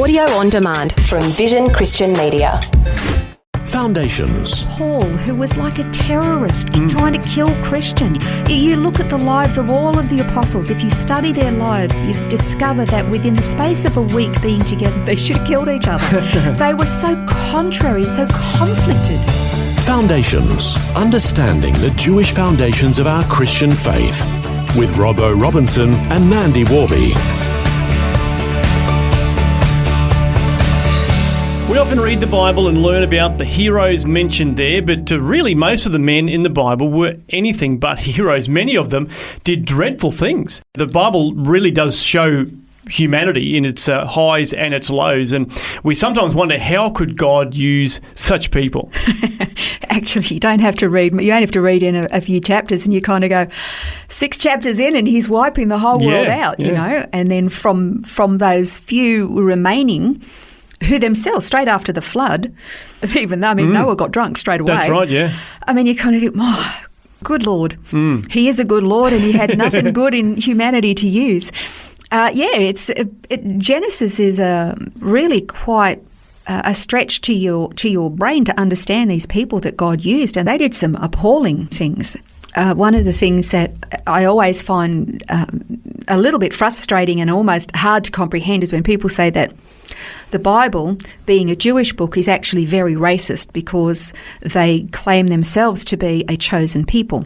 Audio on demand from Vision Christian Media. Foundations. Paul, who was like a terrorist trying to kill Christians. You look at the lives of all of the apostles. If you study their lives, you discover that within the space of a week being together, they should have killed each other. They were so contrary and so conflicted. Foundations. Understanding the Jewish foundations of our Christian faith. With Robbo Robinson and Mandy Warby. We often read the Bible and learn about the heroes mentioned there, but really most of the men in the Bible were anything but heroes. Many of them did dreadful things. The Bible really does show humanity in its highs and its lows, and we sometimes wonder, how could God use such people? Actually, you don't have to read in a few chapters, and you kind of go 6 chapters in and he's wiping the whole world out, you know, and then from those few remaining, who themselves, straight after the flood, even though, Noah got drunk straight away. That's right, yeah. You kind of think, oh, good Lord. He is a good Lord, and he had nothing good in humanity to use. Genesis is really quite a stretch to your brain to understand these people that God used, and they did some appalling things. One of the things that I always find a little bit frustrating and almost hard to comprehend is when people say that the Bible, being a Jewish book, is actually very racist because they claim themselves to be a chosen people.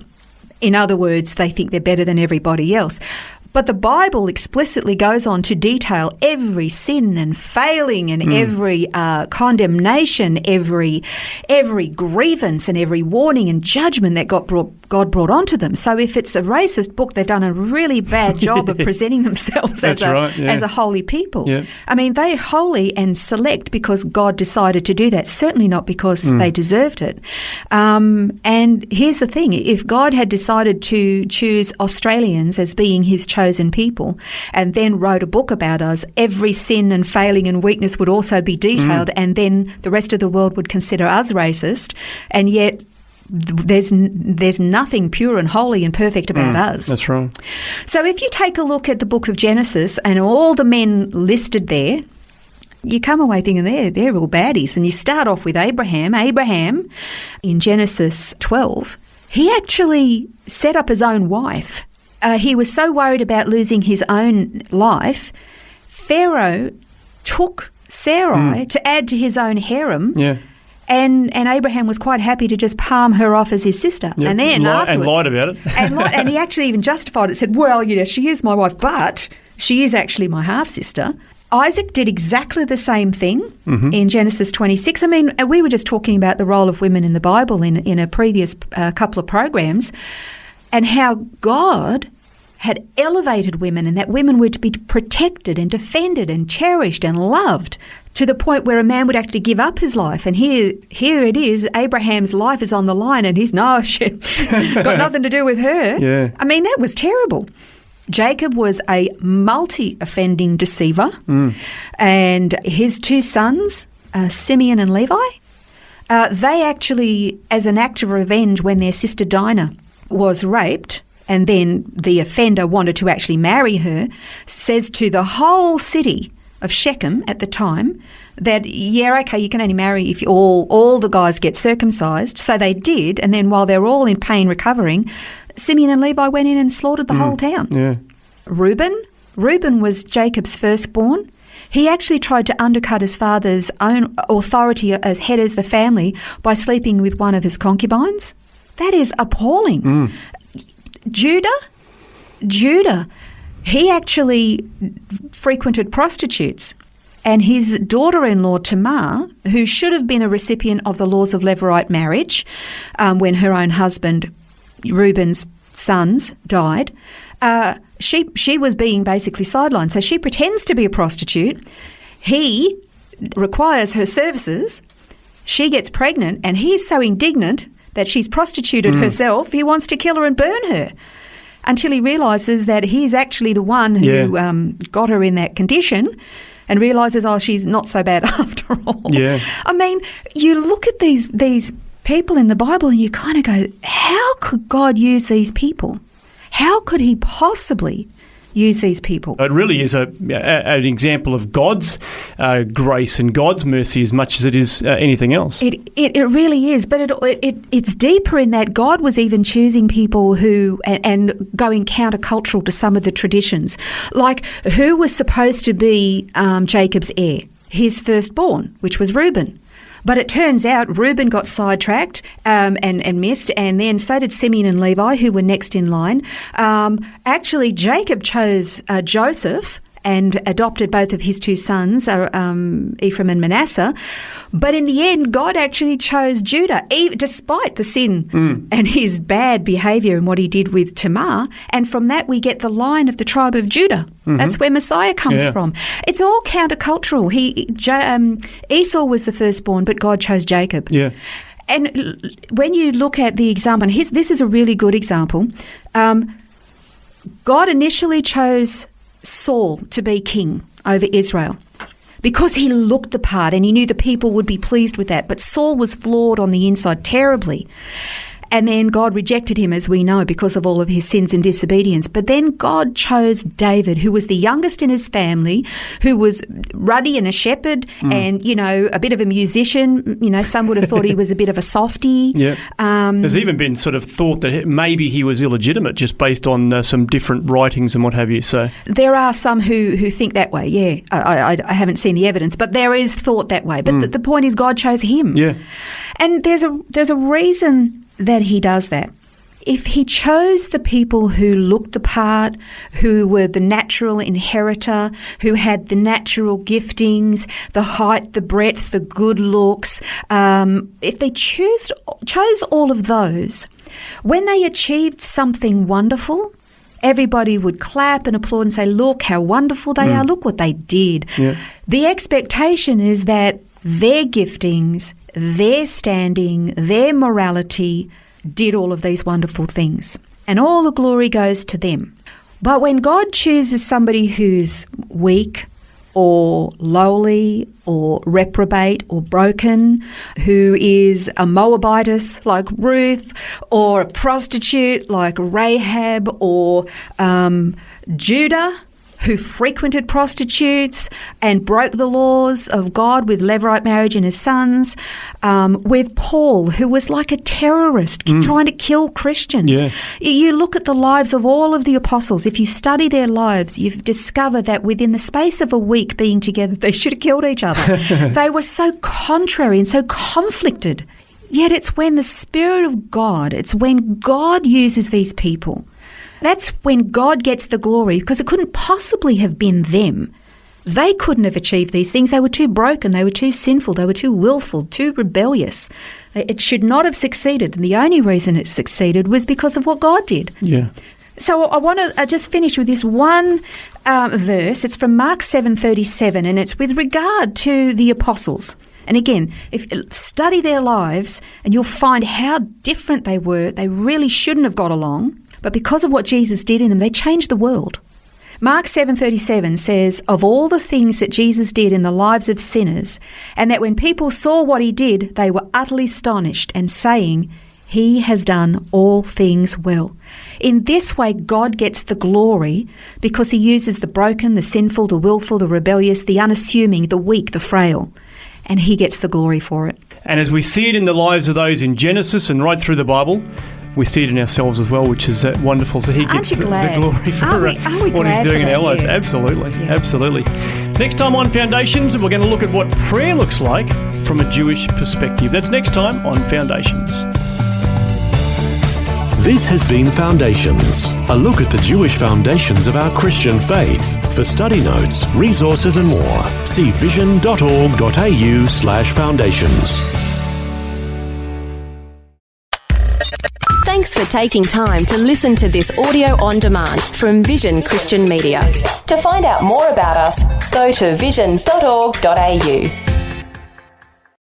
In other words, they think they're better than everybody else. But the Bible explicitly goes on to detail every sin and failing and every condemnation, every grievance and every warning and judgment that God brought onto them. So if it's a racist book, they've done a really bad job of presenting themselves as a holy people. Yeah. They're holy and select because God decided to do that, certainly not because they deserved it. And here's the thing, if God had decided to choose Australians as being his chosen people and then wrote a book about us, every sin and failing and weakness would also be detailed, and then the rest of the world would consider us racist, and yet there's nothing pure and holy and perfect about us. That's right. So if you take a look at the book of Genesis and all the men listed there, you come away thinking they're all baddies. And you start off with Abraham. Abraham, in Genesis 12, he actually set up his own wife. He was so worried about losing his own life, Pharaoh took Sarai to add to his own harem. Yeah. And Abraham was quite happy to just palm her off as his sister. Yep. And then and lied about it. and he actually even justified it, said, well, she is my wife, but she is actually my half-sister. Isaac did exactly the same thing in Genesis 26. We were just talking about the role of women in the Bible in a previous couple of programs, and how God had elevated women and that women were to be protected and defended and cherished and loved to the point where a man would actually give up his life. And here it is, Abraham's life is on the line and he's got nothing to do with her. Yeah. That was terrible. Jacob was a multi-offending deceiver, and his 2 sons, Simeon and Levi, they actually, as an act of revenge when their sister Dinah was raped, and then the offender wanted to actually marry her, says to the whole city of Shechem at the time that, you can only marry if all the guys get circumcised. So they did, and then while they're all in pain recovering, Simeon and Levi went in and slaughtered the whole town. Yeah. Reuben was Jacob's firstborn. He actually tried to undercut his father's own authority as head of the family by sleeping with one of his concubines. That is appalling. Judah, he actually frequented prostitutes, and his daughter-in-law Tamar, who should have been a recipient of the laws of levirate marriage when her own husband, Reuben's sons, died, she was being basically sidelined. So she pretends to be a prostitute. He requires her services. She gets pregnant, and he's so indignant that she's prostituted herself, he wants to kill her and burn her, until he realises that he's actually the one who got her in that condition, and realises, she's not so bad after all. Yeah. You look at these people in the Bible and you kind of go, how could God use these people? How could he possibly use these people. It really is an example of God's grace and God's mercy as much as it is anything else. It really is, but it's deeper in that God was even choosing people who and going countercultural to some of the traditions. Like, who was supposed to be Jacob's heir? His firstborn, which was Reuben. But it turns out Reuben got sidetracked and missed, and then so did Simeon and Levi, who were next in line. Actually, Jacob chose Joseph and adopted both of his two sons, Ephraim and Manasseh. But in the end, God actually chose Judah, despite the sin and his bad behaviour and what he did with Tamar. And from that, we get the line of the tribe of Judah. Mm-hmm. That's where Messiah comes from. It's all countercultural. Esau was the firstborn, but God chose Jacob. Yeah. And when you look at the example, and this is a really good example, God initially chose Saul to be king over Israel because he looked the part and he knew the people would be pleased with that. But Saul was flawed on the inside terribly. And then God rejected him, as we know, because of all of his sins and disobedience. But then God chose David, who was the youngest in his family, who was ruddy and a shepherd and, a bit of a musician. Some would have thought he was a bit of a softie. Yeah. There's even been sort of thought that maybe he was illegitimate just based on some different writings and what have you. So there are some who think that way, yeah. I haven't seen the evidence, but there is thought that way. But the point is God chose him. Yeah. And there's a reason that he does that. If he chose the people who looked the part, who were the natural inheritor, who had the natural giftings, the height, the breadth, the good looks, if they chose all of those, when they achieved something wonderful, everybody would clap and applaud and say, look how wonderful they are, look what they did. Yeah. The expectation is that their giftings, their standing, their morality did all of these wonderful things. And all the glory goes to them. But when God chooses somebody who's weak or lowly or reprobate or broken, who is a Moabitess like Ruth, or a prostitute like Rahab, or Judah, who frequented prostitutes and broke the laws of God with levirate marriage in his sons, with Paul, who was like a terrorist trying to kill Christians. Yeah. You look at the lives of all of the apostles. If you study their lives, you've discovered that within the space of a week being together, they should have killed each other. They were so contrary and so conflicted. Yet it's when the Spirit of God, it's when God uses these people, that's when God gets the glory, because it couldn't possibly have been them. They couldn't have achieved these things. They were too broken. They were too sinful. They were too willful, too rebellious. It should not have succeeded. And the only reason it succeeded was because of what God did. Yeah. So I want to just finish with this one verse. It's from Mark 7:37, and it's with regard to the apostles. And again, if study their lives, and you'll find how different they were. They really shouldn't have got along. But because of what Jesus did in them, they changed the world. Mark 7:37 says, of all the things that Jesus did in the lives of sinners, and that when people saw what he did, they were utterly astonished and saying, he has done all things well. In this way, God gets the glory because he uses the broken, the sinful, the willful, the rebellious, the unassuming, the weak, the frail. And he gets the glory for it. And as we see it in the lives of those in Genesis and right through the Bible, we see it in ourselves as well, which is wonderful. So he gets the glory for what he's doing in our lives. Yeah. Absolutely, yeah. Absolutely. Next time on Foundations, we're going to look at what prayer looks like from a Jewish perspective. That's next time on Foundations. This has been Foundations, a look at the Jewish foundations of our Christian faith. For study notes, resources and more, see vision.org.au/foundations. Thanks for taking time to listen to this audio on demand from Vision Christian Media. To find out more about us, go to vision.org.au.